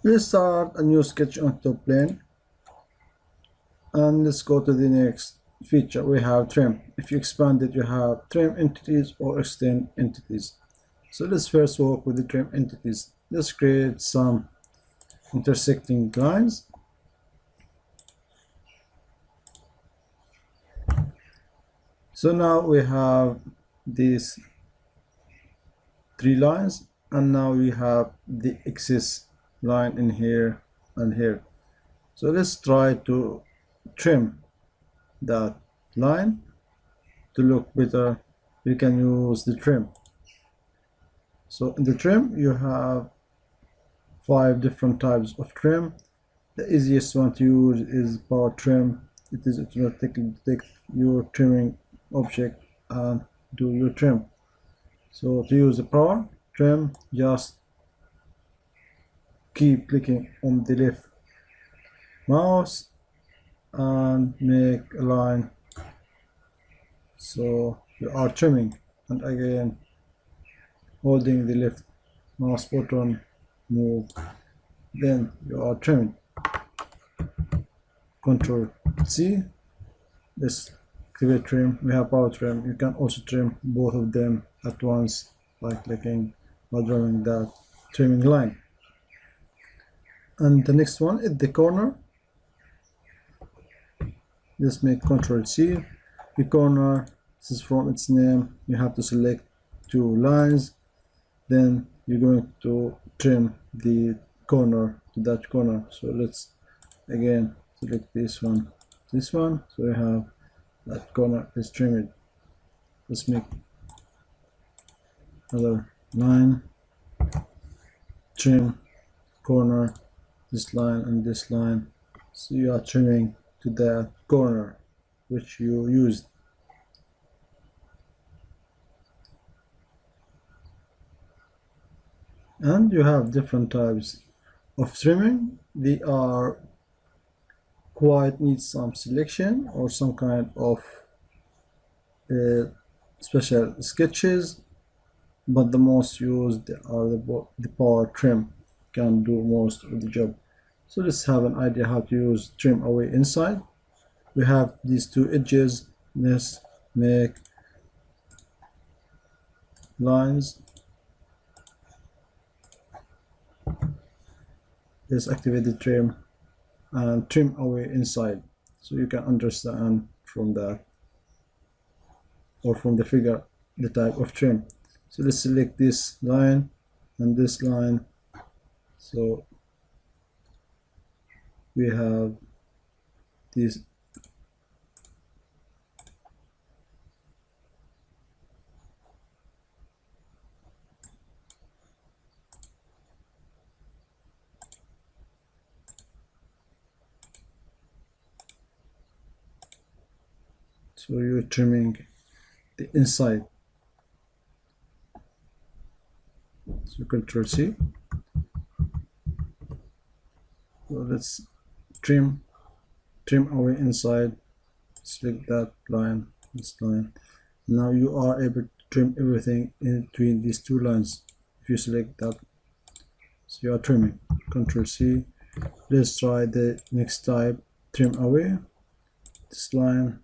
Let's start a new sketch on top plane, and let's go to the next feature. We have trim. If you expand it, you have trim entities or extend entities. So let's first work with the trim entities. Let's create some intersecting lines. So now we have these three lines, and now we have the excess line in here and here. So let's try to trim that line to look better. We can use the trim. So in the trim you have 5 different types of trim. The easiest one to use is power trim. It is automatically detect your trimming object and do your trim. So to use the power trim, just keep clicking on the left mouse and make a line. So you are trimming, and again holding the left mouse button, move, then you are trimming. Control C. Let's activate trim. We have power trim. You can also trim both of them at once by clicking or drawing that trimming line. And the next one is the corner. Let's make Control C. The corner, this is from its name. You have to select 2 lines, then you're going to trim the corner to that corner. So let's again select this one, so we have that corner is trimmed. Let's make another line, trim corner, this line and this line. So you are trimming to that corner which you used. And you have different types of trimming. They are quite need some selection or some kind of special sketches, but the most used are the power trim. Can do most of the job. So let's have an idea how to use trim away inside. We have these 2 edges. Let's make lines. Let's activate the trim and trim away inside, so you can understand from that or from the figure the type of trim. So let's select this line and this line. So we have this so you're trimming the inside. So Control C. So let's trim away inside. Select that line, this line. Now you are able to trim everything in between these 2 lines. If you select that, so you are trimming. Control C. Let's try the next type, trim away. This line,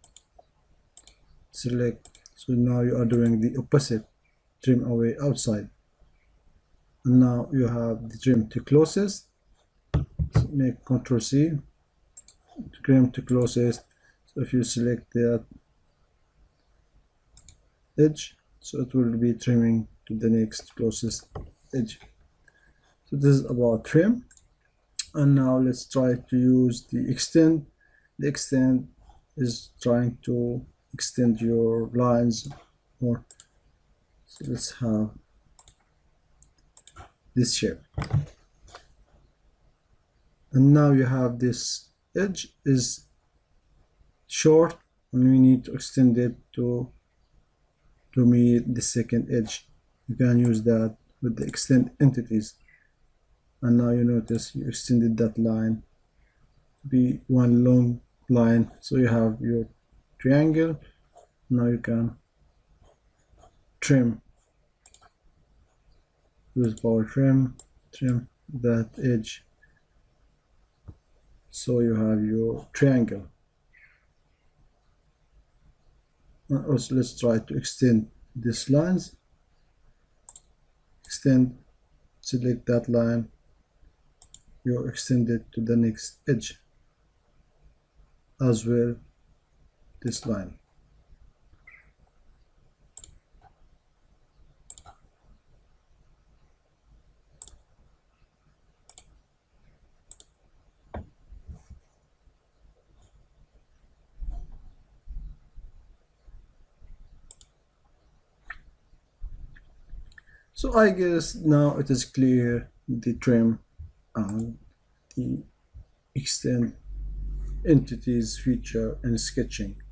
select. So now you are doing the opposite, trim away outside. And now you have the trim to closest. So make Control C, trim to closest. So if you select that edge, so it will be trimming to the next closest edge. So this is about trim. And now let's try to use the extend. The extend is trying to extend your lines more. So let's have this shape, and now you have this edge is short and we need to extend it to meet the second edge. You can use that with the extend entities, and now you notice you extended that line to be one long line. So you have your triangle. Now you can trim, use power trim that edge So you have your triangle. Also, let's try to extend these lines. Extend, select that line, you extend it to the next edge as well, this line. So I guess now it is clear the trim and the extend entities feature in sketching.